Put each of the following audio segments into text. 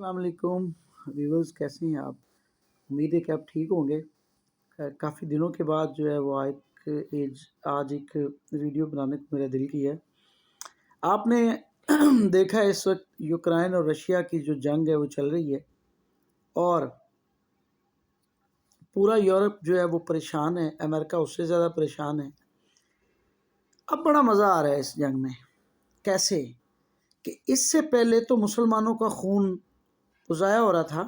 السلام علیکم ویورز، کیسے ہیں آپ؟ امید ہے کہ آپ ٹھیک ہوں گے۔ کافی دنوں کے بعد جو ہے وہ آج ایک ویڈیو بنانے کو میرا دل کی ہے۔ آپ نے دیکھا ہے اس وقت یوکرائن اور رشیا کی جو جنگ ہے وہ چل رہی ہے، اور پورا یورپ جو ہے وہ پریشان ہے، امریکہ اس سے زیادہ پریشان ہے۔ اب بڑا مزہ آ رہا ہے اس جنگ میں۔ کیسے کہ اس سے پہلے تو مسلمانوں کا خون ضائع ہو رہا تھا،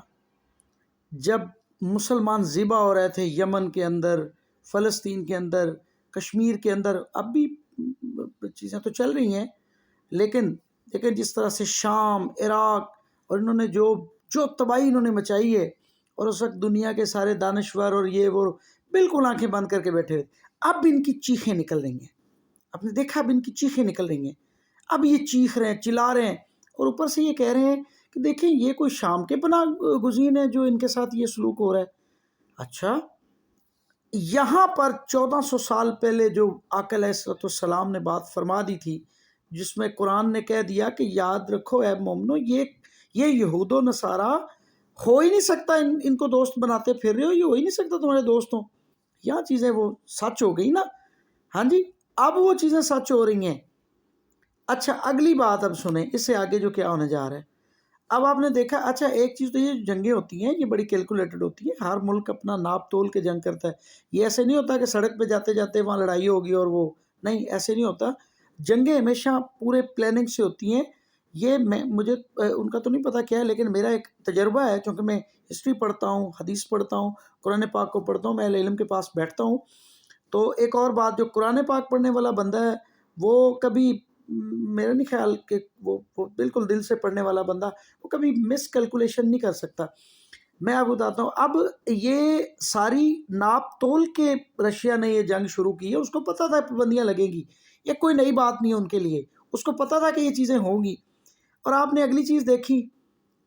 جب مسلمان ذبح ہو رہے تھے یمن کے اندر، فلسطین کے اندر، کشمیر کے اندر۔ اب بھی چیزیں تو چل رہی ہیں، لیکن جس طرح سے شام، عراق، اور انہوں نے جو تباہی انہوں نے مچائی ہے، اور اس وقت دنیا کے سارے دانشور اور یہ وہ بالکل آنکھیں بند کر کے بیٹھے ہوئے۔ اب ان کی چیخیں نکل رہی ہیں، آپ نے دیکھا اب ان کی چیخیں نکل رہی ہیں۔ اب یہ چیخ رہے ہیں، چلا رہے ہیں، اور اوپر سے یہ کہہ رہے ہیں کہ دیکھیں یہ کوئی شام کے پناہ گزین ہے جو ان کے ساتھ یہ سلوک ہو رہا ہے۔ اچھا، یہاں پر 1400 سال پہلے جو آقا علیہ السلام نے بات فرما دی تھی، جس میں قرآن نے کہہ دیا کہ یاد رکھو اے مومنو، یہ یہود و نصارہ ہو ہی نہیں سکتا، ان کو دوست بناتے پھر رہے ہو، یہ ہو ہی نہیں سکتا تمہارے دوست ہوں۔ یہاں چیزیں وہ سچ ہو گئی نا۔ ہاں جی، اب وہ چیزیں سچ ہو رہی ہیں۔ اچھا، اگلی بات اب سنیں، اس سے آگے جو کیا ہونے جا رہا ہے۔ اب آپ نے دیکھا، اچھا ایک چیز تو یہ جنگیں ہوتی ہیں یہ بڑی کیلکولیٹڈ ہوتی ہیں، ہر ملک اپنا ناپ تول کے جنگ کرتا ہے۔ یہ ایسے نہیں ہوتا کہ سڑک پہ جاتے جاتے وہاں لڑائی ہوگی اور وہ نہیں، ایسے نہیں ہوتا۔ جنگیں ہمیشہ پورے پلاننگ سے ہوتی ہیں۔ یہ مجھے ان کا تو نہیں پتا کیا ہے، لیکن میرا ایک تجربہ ہے، چونکہ میں ہسٹری پڑھتا ہوں، حدیث پڑھتا ہوں، قرآن پاک کو پڑھتا ہوں، میں اہل علم کے پاس بیٹھتا ہوں۔ تو ایک اور بات، جو قرآن پاک پڑھنے والا بندہ ہے وہ کبھی، میرا نہیں خیال کہ وہ بالکل دل سے پڑھنے والا بندہ وہ کبھی مس کیلکولیشن نہیں کر سکتا۔ میں آپ بتاتا ہوں، اب یہ ساری ناپ تول کے رشیا نے یہ جنگ شروع کی ہے، اس کو پتہ تھا پابندیاں لگیں گی، یہ کوئی نئی بات نہیں ہے ان کے لیے، اس کو پتہ تھا کہ یہ چیزیں ہوں گی۔ اور آپ نے اگلی چیز دیکھی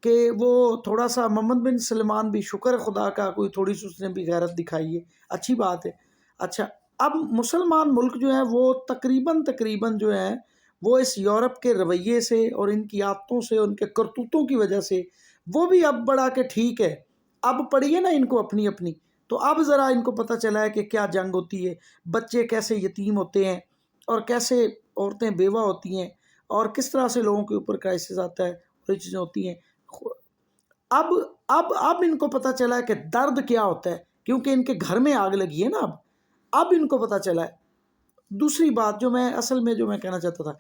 کہ وہ تھوڑا سا محمد بن سلمان بھی، شکر ہے خدا کا، کوئی تھوڑی سی اس نے بھی غیرت دکھائی ہے، اچھی بات ہے۔ اچھا، اب مسلمان ملک جو ہیں وہ تقریباً جو ہیں وہ اس یورپ کے رویے سے اور ان کی عادتوں سے، ان کے کرتوتوں کی وجہ سے وہ بھی اب بڑا کہ ٹھیک ہے، اب پڑھیے نا ان کو اپنی تو اب ذرا ان کو پتہ چلا ہے کہ کیا جنگ ہوتی ہے، بچے کیسے یتیم ہوتے ہیں، اور کیسے عورتیں بیوہ ہوتی ہیں، اور کس طرح سے لوگوں کے اوپر کرائسس آتا ہے، اور یہ چیزیں ہوتی ہیں۔ اب ان کو پتہ چلا ہے کہ درد کیا ہوتا ہے، کیونکہ ان کے گھر میں آگ لگی ہے نا۔ اب ان کو پتہ چلا ہے۔ دوسری بات جو میں کہنا چاہتا تھا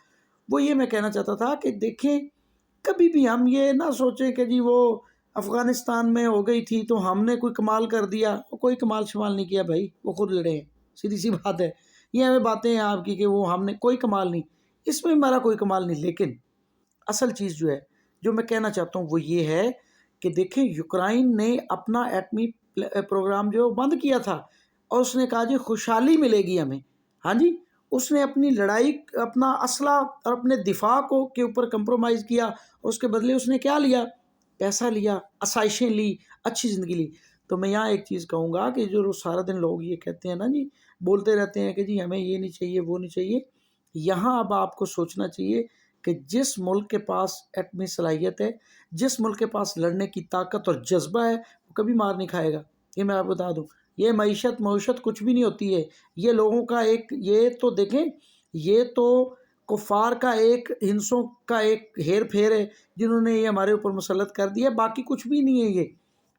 وہ یہ میں کہنا چاہتا تھا کہ دیکھیں، کبھی بھی ہم یہ نہ سوچیں کہ جی وہ افغانستان میں ہو گئی تھی تو ہم نے کوئی کمال کر دیا، وہ کوئی کمال شمال نہیں کیا بھائی، وہ خود لڑے ہیں، سیدھی سی بات ہے۔ یہ ہمیں باتیں ہیں آپ کی کہ وہ ہم نے کوئی کمال نہیں، اس میں ہمارا کوئی کمال نہیں، لیکن اصل چیز جو ہے جو میں کہنا چاہتا ہوں وہ یہ ہے کہ دیکھیں، یوکرائن نے اپنا ایٹمی پروگرام جو بند کیا تھا، اور اس نے کہا جی خوشحالی ملے گی ہمیں۔ ہاں جی، اس نے اپنی لڑائی، اپنا اسلحہ اور اپنے دفاع کے اوپر کمپرومائز کیا، اور اس کے بدلے اس نے کیا لیا؟ پیسہ لیا، آسائشیں لی، اچھی زندگی لی۔ تو میں یہاں ایک چیز کہوں گا کہ جو سارا دن لوگ یہ کہتے ہیں نا جی، بولتے رہتے ہیں کہ جی ہمیں یہ نہیں چاہیے، وہ نہیں چاہیے، یہاں اب آپ کو سوچنا چاہیے کہ جس ملک کے پاس ایٹمی صلاحیت ہے، جس ملک کے پاس لڑنے کی طاقت اور جذبہ ہے، وہ کبھی مار نہیں کھائے گا۔ یہ میں آپ بتا دوں، یہ معیشت کچھ بھی نہیں ہوتی ہے، یہ لوگوں کا یہ تو دیکھیں، یہ تو کفار کا ہنسوں کا ایک ہیر پھیر ہے جنہوں نے یہ ہمارے اوپر مسلط کر دیا، باقی کچھ بھی نہیں ہے یہ،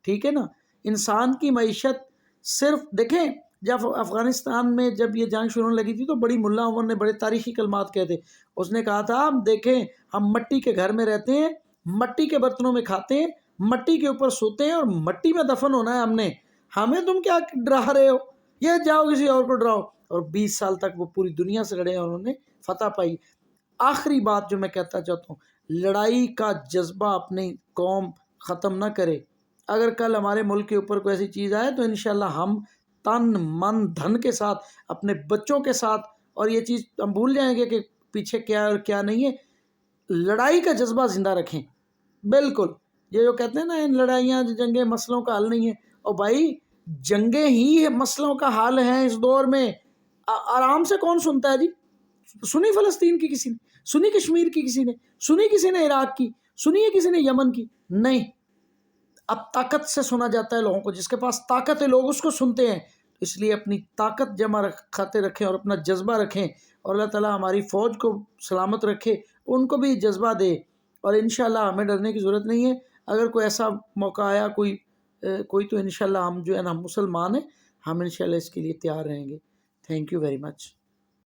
ٹھیک ہے نا۔ انسان کی معیشت صرف دیکھیں، جب افغانستان میں جب یہ جنگ شروع ہونے لگی تھی تو بڑی ملا عمر نے بڑے تاریخی کلمات کہے تھے، اس نے کہا تھا دیکھیں ہم مٹی کے گھر میں رہتے ہیں، مٹی کے برتنوں میں کھاتے ہیں، مٹی کے اوپر سوتے ہیں، اور مٹی میں دفن ہونا ہے ہمیں تم کیا ڈرا رہے ہو، یہ جاؤ کسی اور کو ڈراؤ۔ اور 20 سال تک وہ پوری دنیا سے لڑے اور انہوں نے فتح پائی۔ آخری بات جو میں کہتا چاہتا ہوں، لڑائی کا جذبہ اپنی قوم ختم نہ کرے۔ اگر کل ہمارے ملک کے اوپر کوئی ایسی چیز آئے تو انشاءاللہ ہم تن من دھن کے ساتھ، اپنے بچوں کے ساتھ، اور یہ چیز ہم بھول جائیں گے کہ پیچھے کیا ہے اور کیا نہیں ہے، لڑائی کا جذبہ زندہ رکھیں۔ بالکل، یہ جو کہتے ہیں نا ان لڑائیاں جنگیں مسئلوں کا حل نہیں ہے، اور بھائی جنگیں ہی مسئلوں کا حل ہیں اس دور میں۔ آرام سے کون سنتا ہے جی؟ سنی فلسطین کی کسی نے؟ سنی کشمیر کی کسی نے؟ سنی کسی نے عراق کی؟ سنی ہے کسی نے یمن کی؟ نہیں۔ اب طاقت سے سنا جاتا ہے لوگوں کو، جس کے پاس طاقت ہے لوگ اس کو سنتے ہیں، اس لیے اپنی طاقت جمع رکھتے رکھیں اور اپنا جذبہ رکھیں، اور اللہ تعالیٰ ہماری فوج کو سلامت رکھے، ان کو بھی جذبہ دے، اور انشاءاللہ ہمیں ڈرنے کی ضرورت نہیں ہے۔ اگر کوئی ایسا موقع آیا کوئی تو انشاءاللہ ہم جو ہے نا مسلمان ہیں، ہم انشاءاللہ اس کے لیے تیار رہیں گے۔ Thank you very much.